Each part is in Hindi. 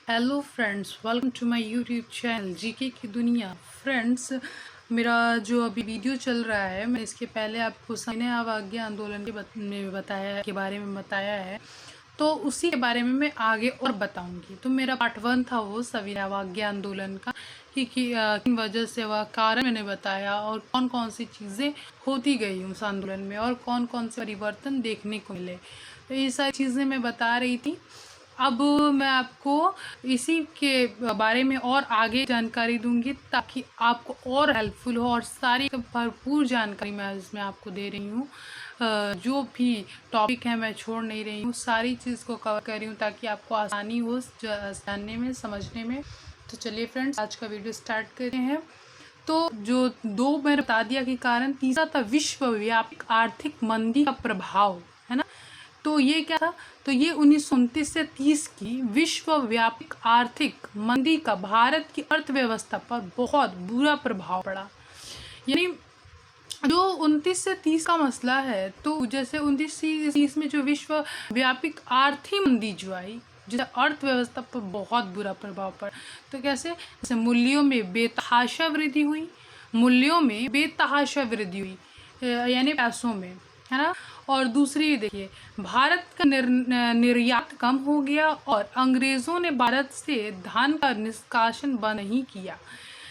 Hello friends, welcome to my YouTube channel GK की दुनिया। फ्रेंड्स, मेरा जो अभी वीडियो चल रहा है, मैं इसके पहले आपको सविनय अवज्ञा आंदोलन के बारे में बताया है, तो उसी के बारे में मैं आगे और बताऊंगी। तो मेरा पार्ट 1 था वो सविनय अवज्ञा आंदोलन का कि किन वजह से वह कारण मैंने बताया और कौन कौन सी चीज़ें होती गई उस आंदोलन में और कौन कौन से परिवर्तन देखने को मिले। तो ये सारी चीज़ें मैं बता रही थी। अब मैं आपको इसी के बारे में और आगे जानकारी दूंगी ताकि आपको और हेल्पफुल हो, और सारी भरपूर जानकारी मैं इसमें आपको दे रही हूँ। जो भी टॉपिक है मैं छोड़ नहीं रही हूँ, सारी चीज़ को कवर कर रही हूँ ताकि आपको आसानी हो जानने में, समझने में। तो चलिए फ्रेंड्स, आज का वीडियो स्टार्ट करते हैं। तो जो दो मैंने बता दिया कि कारण, तीसरा था विश्वव्यापी आर्थिक मंदी का प्रभाव, है ना। तो ये क्या था? तो ये 1929 से 30 की विश्वव्यापी आर्थिक मंदी का भारत की अर्थव्यवस्था पर बहुत बुरा प्रभाव पड़ा। यानी जो 29 से 30 का मसला है, तो जैसे 29 से 30 में जो विश्वव्यापी आर्थिक मंदी जो आई, जिससे अर्थव्यवस्था पर बहुत बुरा प्रभाव पड़ा। तो कैसे? जैसे मूल्यों में बेतहाशा वृद्धि हुई, यानी पैसों में, है ना। और दूसरी देखिए, भारत का निर्यात कम हो गया और अंग्रेजों ने भारत से धान का निष्कासन बंद नहीं किया।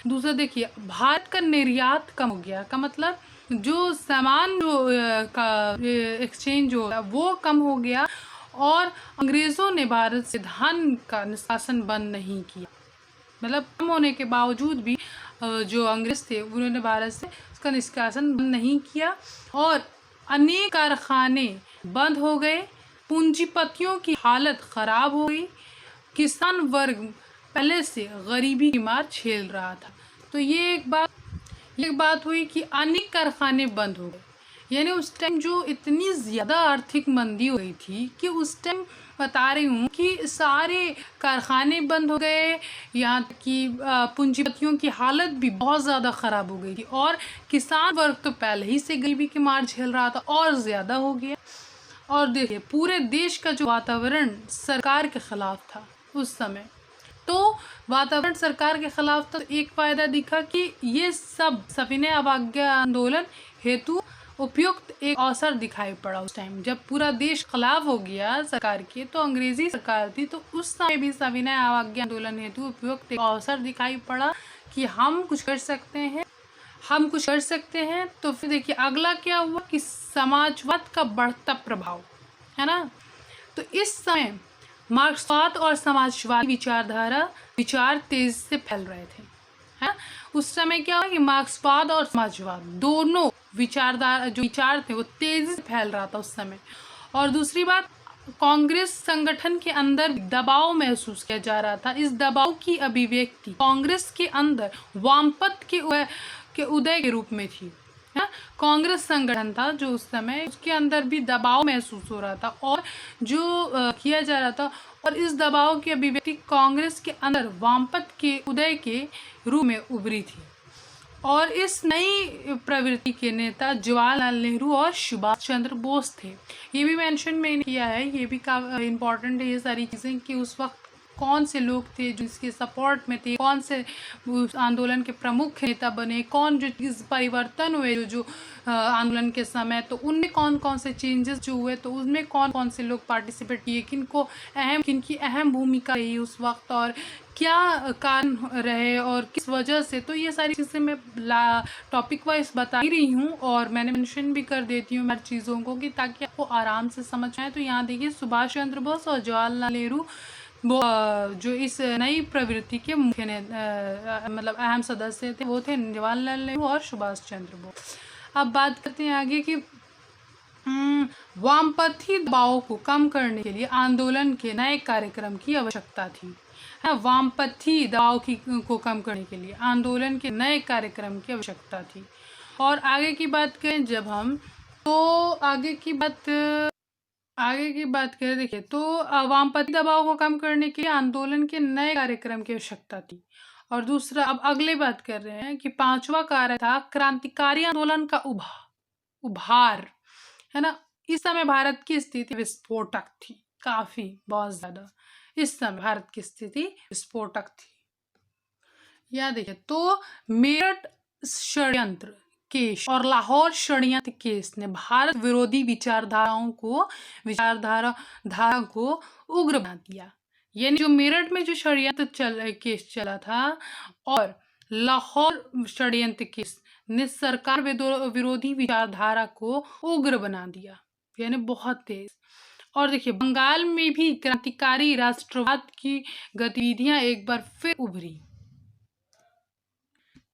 दूसरा देखिए, भारत का निर्यात कम हो गया का मतलब जो सामान का एक्सचेंज हो वो कम हो गया, और अंग्रेजों ने भारत से धान का निष्कासन बंद नहीं किया। मतलब कम होने के बावजूद भी जो अंग्रेज थे उन्होंने भारत से उसका निष्कासन बंद नहीं किया, और अनेक कारखाने बंद हो गए, पूंजीपतियों की हालत खराब हो गई, किसान वर्ग पहले से गरीबी की मार झेल रहा था। तो ये एक बात हुई कि अनेक कारखाने बंद हो गए। यानी उस टाइम जो इतनी ज़्यादा आर्थिक मंदी हो गई थी कि उस टाइम बता रही हूँ कि सारे कारखाने बंद हो गए, यहाँ तक कि पूंजीपतियों की हालत भी बहुत ज़्यादा ख़राब हो गई थी, और किसान वर्ग तो पहले ही से गरीबी की मार झेल रहा था और ज़्यादा हो गया। और देखिए, पूरे देश का जो वातावरण सरकार के खिलाफ था उस समय, तो वातावरण सरकार के खिलाफ, तो एक फायदा दिखा कि ये सब सविनय अवज्ञा आंदोलन हेतु उपयुक्त एक अवसर दिखाई पड़ा। उस टाइम जब पूरा देश खिलाफ हो गया सरकार के, तो अंग्रेजी सरकार थी, तो उस समय भी सविनय अवज्ञा आंदोलन हेतु उपयुक्त एक अवसर दिखाई पड़ा कि हम कुछ कर सकते हैं। तो फिर देखिए अगला क्या हुआ कि समाजवाद का बढ़ता प्रभाव, है ना। तो इस समय मार्क्सवाद और समाजवादी विचार तेज से फैल रहे थे, है। उस समय क्या हुआ कि मार्क्सवाद और समाजवाद दोनों विचार थे वो तेजी से फैल रहा था उस समय। और दूसरी बात, कांग्रेस संगठन के अंदर दबाव महसूस किया जा रहा था। इस दबाव की अभिव्यक्ति कांग्रेस के अंदर वामपंथ के उदय के रूप में थी, है। कांग्रेस संगठन था जो उस समय, उसके अंदर भी दबाव महसूस हो रहा था और जो किया जा रहा था, और इस दबाव की अभिव्यक्ति कांग्रेस के अंदर वामपंथ के उदय के रूप में उभरी थी। और इस नई प्रवृत्ति के नेता जवाहरलाल नेहरू और सुभाष चंद्र बोस थे। ये भी मेंशन मैंने किया है, ये भी काफी इम्पोर्टेंट है ये सारी चीज़ें कि उस वक्त कौन से लोग थे जो इसके सपोर्ट में थे, कौन से उस आंदोलन के प्रमुख नेता बने, कौन जो चीज़ परिवर्तन हुए जो आंदोलन के समय, तो उनमें कौन कौन से चेंजेस जो हुए, तो उसमें कौन कौन से लोग पार्टिसिपेट किए, किनकी अहम भूमिका रही उस वक्त, और क्या कारण रहे और किस वजह से। तो ये सारी चीज़ें मैं टॉपिक वाइज बता ही रही हूँ, और मैंने मेंशन भी कर देती हूँ हर चीज़ों को कि ताकि आपको आराम से समझ आए। तो यहाँ देखिए, सुभाष चंद्र बोस और जवाहरलाल नेहरू वो जो इस नई प्रवृत्ति के मुख्य मतलब अहम सदस्य थे, वो थे जवाहरलाल नेहरू और सुभाष चंद्र बोस। अब बात करते हैं आगे कि वामपंथी दबाव को कम करने के लिए आंदोलन के नए कार्यक्रम की आवश्यकता थी। वामपंथी दबाव को कम करने के लिए आंदोलन के नए कार्यक्रम की आवश्यकता थी। और आगे की बात करें जब हम, तो आगे की बात करें, देखिए, तो वामपंथी दबाव को कम करने के लिए आंदोलन के नए कार्यक्रम की आवश्यकता थी। और दूसरा, अब अगले बात कर रहे हैं कि पांचवा कार्य था क्रांतिकारी आंदोलन का उभार, है ना। इस समय भारत की स्थिति विस्फोटक थी, काफी बहुत ज्यादा। इस समय भारत की स्थिति विस्फोटक थी। या देखिए, तो मेरठ षड्यंत्र केस और लाहौर षड्यंत्र केस ने भारत विरोधी धारा को उग्र बना दिया। यानी जो मेरठ में जो केस चला था और लाहौर षड्यंत्र केस ने सरकार विरोधी विचारधारा को उग्र बना दिया, यानी बहुत तेज। और देखिए, बंगाल में भी क्रांतिकारी राष्ट्रवाद की गतिविधियां एक बार फिर उभरी।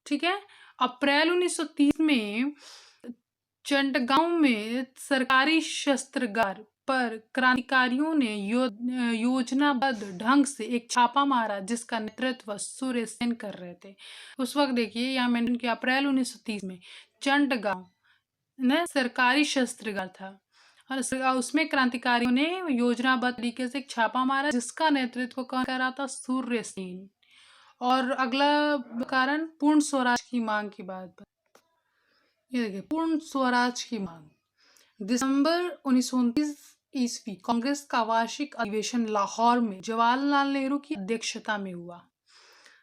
ठीक है, अप्रैल 1930 में चंडगांव में सरकारी शस्त्रागार पर क्रांतिकारियों ने योजनाबद्ध ढंग से एक छापा मारा, जिसका नेतृत्व सूर्य सेन कर रहे थे। उस वक्त देखिए, यहाँ मेंशन किया अप्रैल 1930 में चंडगांव में सरकारी शस्त्रागार था और उसमें क्रांतिकारियों ने योजनाबद्ध तरीके से एक छापा मारा, जिसका नेतृत्व कौन कर रहा था? सूर्य सेन। और अगला कारण पूर्ण स्वराज की मांग की बात। ये देखिए, पूर्ण स्वराज की मांग। दिसंबर 1929 ईस्वी कांग्रेस का वार्षिक अधिवेशन लाहौर में जवाहरलाल नेहरू की अध्यक्षता में हुआ।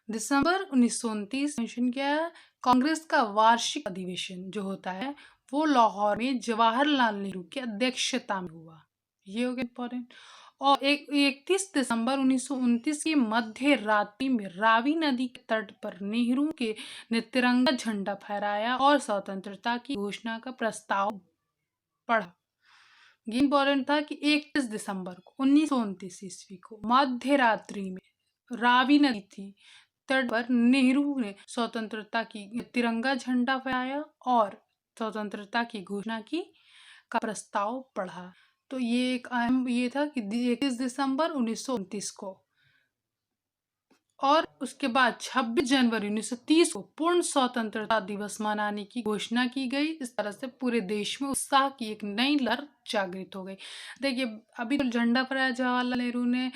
दिसंबर 1929 मेंशन किया है, कांग्रेस का वार्षिक अधिवेशन जो होता है वो लाहौर में जवाहरलाल नेहरू की अध्यक्षता में हुआ। ये हो गया इंपॉर्टेंट। और 31 दिसंबर 1929 की मध्य रात्रि में रावी नदी के तट पर नेहरू ने तिरंगा झंडा फहराया और स्वतंत्रता की घोषणा का प्रस्ताव पढ़ा। ये इंपॉर्टेंट था कि 31 दिसंबर को 1929 ईस्वी को मध्य रात्रि में रावी नदी थी तट पर नेहरू ने स्वतंत्रता की तिरंगा झंडा फहराया और स्वतंत्रता की घोषणा की का प्रस्ताव पढ़ा। तो ये एक अहम ये था कि 31 दिसंबर 1929 को। और उसके बाद 26 जनवरी 1930 को पूर्ण स्वतंत्रता दिवस मनाने की घोषणा की गई। इस तरह से पूरे देश में उत्साह की एक नई लहर जागृत हो गई। देखिए, अभी तो झंडा फहराया जवाहरलाल नेहरू ने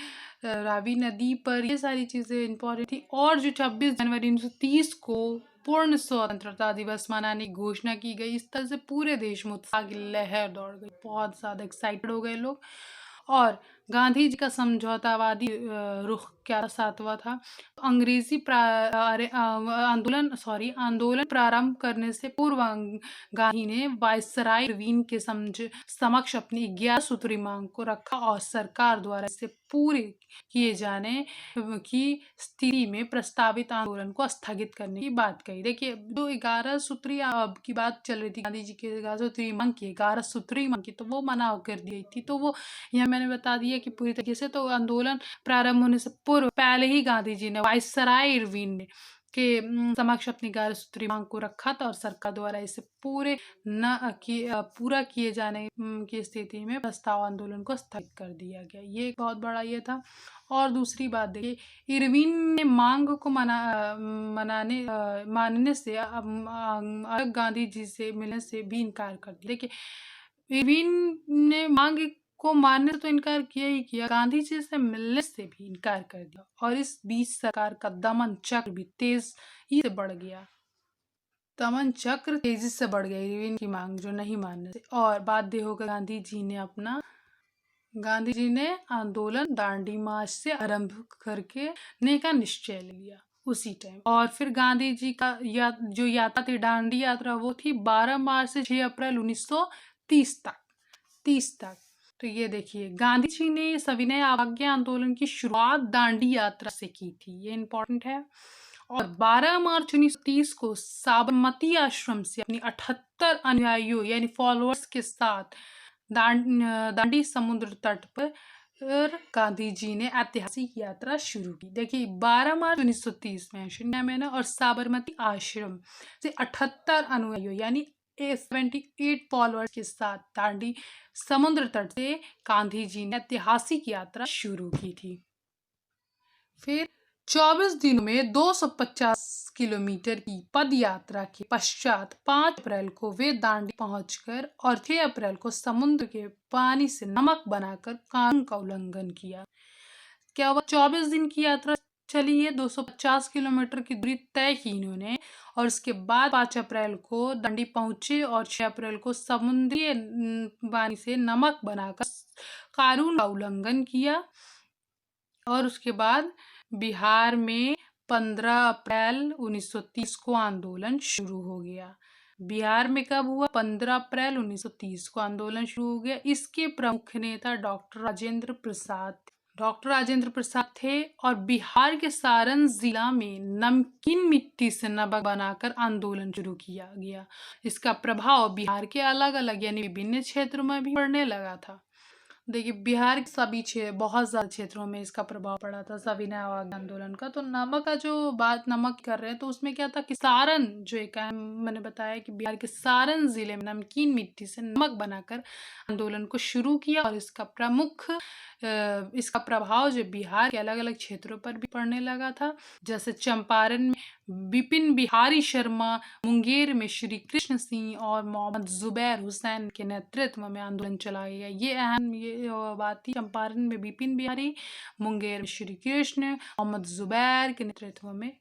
रावी नदी पर, ये सारी चीजें इंपॉर्टेंट थी। और जो 26 जनवरी 1930 को पूर्ण स्वतंत्रता दिवस मनाने की घोषणा की गई, इस तरह से पूरे देश में उत्साह की लहर दौड़ गई, बहुत ज्यादा एक्साइटेड हो गए लोग। और गांधी जी का समझौतावादी रुख क्या साथ हुआ था? अंग्रेजी आंदोलन प्रारंभ करने से पूर्व गांधी ने वायसराय इरविन के समक्ष अपनी 11 सूत्री मांग को रखा और सरकार द्वारा इसे पूरे किए जाने की स्थिति में प्रस्तावित आंदोलन को स्थगित करने की बात कही। देखिए, जो 11 सूत्री की बात चल रही थी, गांधी जी के 11 सूत्री मांग की, 11 सूत्री मांग की, तो वो मना कर दी थी। तो वो यह मैंने बता दिया कि पूरी तरीके से तो आंदोलन प्रारंभ होने से पूर्व पहले ही गांधी जी ने वायसराय इरविन के समक्ष अपनी 11 सूत्री मांग को रखा था और सरकार द्वारा इसे पूरा किए जाने की स्थिति में प्रस्ताव आंदोलन को स्थगित कर दिया गया। ये एक बहुत बड़ा ये था। और दूसरी बात देखिए, इरविन ने मांग को मानने से गांधी जी से मिलने से भी इनकार कर दिया। देखिए, इरविन ने मांग को मानने से तो इनकार किया ही किया, गांधी जी से मिलने से भी इनकार कर दिया। और इस बीच सरकार का दमन चक्र भी तेजी से बढ़ गया। इरविन की मांग जो नहीं मानने से, और बाध्य होकर गांधी जी ने आंदोलन दांडी मार्च से आरंभ करने का निश्चय लिया उसी टाइम। और फिर गांधी जी का जो यात्रा थी, दांडी यात्रा, वो थी 12 मार्च से 6 अप्रैल 1930 तक। तो ये देखिए, गांधी जी ने सविनय अवज्ञा आंदोलन की शुरुआत दांडी यात्रा से की थी, ये इंपॉर्टेंट है। और 12 मार्च 1930 को साबरमती आश्रम से अपनी 78 अनुयायियों यानी फॉलोअर्स के साथ दांडी समुद्र तट पर गांधी जी ने ऐतिहासिक यात्रा शुरू की। देखिए, 12 मार्च 1930 में मैंने और साबरमती आश्रम से 78 अनुयायियों यानी 78 फॉलोअर्स के साथ दांडी समुद्र तट से गांधी जी ने ऐतिहासिक यात्रा शुरू की थी। फिर 24 दिनों में 250 किलोमीटर की पद यात्रा के पश्चात 5 अप्रैल को वे दांडी पहुंचकर और 6 अप्रैल को समुद्र के पानी से नमक बनाकर कानून का उल्लंघन किया। क्या हुआ? 24 दिन की यात्रा चली है, 250 किलोमीटर की दूरी तय की इन्होंने, और उसके बाद 5 अप्रैल को दांडी पहुंचे और 6 अप्रैल को समुद्री पानी से नमक बनाकर कानून का उल्लंघन किया। और उसके बाद बिहार में 15 अप्रैल 1930 को आंदोलन शुरू हो गया। बिहार में कब हुआ? 15 अप्रैल 1930 को आंदोलन शुरू हो गया। इसके प्रमुख नेता डॉक्टर राजेंद्र प्रसाद थे और बिहार के सारण जिला में नमकीन मिट्टी से नमक बनाकर आंदोलन शुरू किया गया। इसका प्रभाव बिहार के अलग अलग यानी विभिन्न क्षेत्रों में भी पड़ने लगा था। देखिए, बिहार के सभी बहुत ज़्यादा क्षेत्रों में इसका प्रभाव पड़ा था सविनय आंदोलन का। तो नमक का जो बात नमक कर रहे हैं, तो उसमें क्या था कि सारण जो एक मैंने बताया कि बिहार के सारण जिले में नमकीन मिट्टी से नमक बनाकर आंदोलन को शुरू किया और इसका प्रभाव जो बिहार के अलग अलग क्षेत्रों पर भी पड़ने लगा था। जैसे चंपारण में विपिन बिहारी शर्मा, मुंगेर में श्री कृष्ण सिंह और मोहम्मद जुबैर हुसैन के नेतृत्व में आंदोलन चलाया गया। ये बात थी। चंपारण में विपिन बिहारी, मुंगेर में श्री कृष्ण, मोहम्मद जुबैर के नेतृत्व में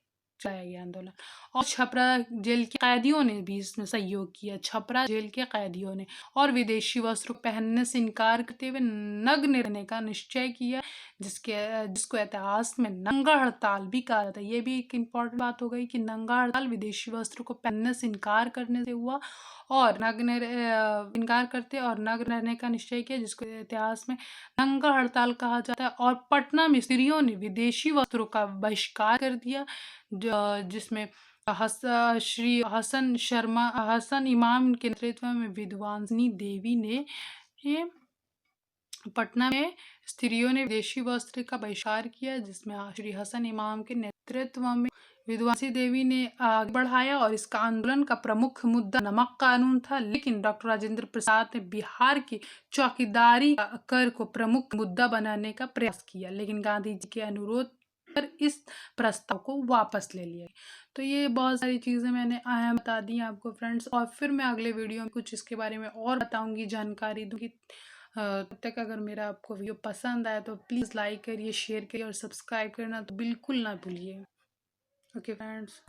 चलाया गया आंदोलन। और छपरा जेल के कैदियों ने भी इसमें सहयोग किया। छपरा जेल के कैदियों ने और विदेशी वस्त्र पहनने से इनकार करते हुए नग्न रहने का निश्चय किया, जिसको इतिहास में नंगा हड़ताल भी कहा जाता है। ये भी एक इम्पॉर्टेंट बात हो गई कि नंगा हड़ताल विदेशी वस्त्र को पहनने से इनकार करने से हुआ और इनकार करते और नग्न रहने का निश्चय किया, जिसको इतिहास में नंगा हड़ताल कहा जाता है। और पटना में स्त्रियों ने विदेशी वस्त्रों का बहिष्कार कर दिया, जिसमें श्री हसन इमाम के नेतृत्व में विद्वांसनी देवी ने पटना में स्त्रियों ने विदेशी वस्त्र का बहिष्कार किया, जिसमें श्री हसन इमाम के नेतृत्व में विद्वांसी देवी ने आगे बढ़ाया। और इसका आंदोलन का प्रमुख मुद्दा नमक कानून था, लेकिन डॉक्टर राजेंद्र प्रसाद ने बिहार की चौकीदारी कर को प्रमुख मुद्दा बनाने का प्रयास किया, लेकिन गांधी जी के अनुरोध पर इस प्रस्ताव को वापस ले लिया। तो ये बहुत सारी चीज़ें मैंने अहम बता दी आपको फ्रेंड्स, और फिर मैं अगले वीडियो में कुछ इसके बारे में और बताऊंगी, जानकारी दूंगी। तब तक अगर मेरा आपको वीडियो पसंद आए तो प्लीज़ लाइक करिए, शेयर करिए और सब्सक्राइब करना तो बिल्कुल ना भूलिए। Okay friends.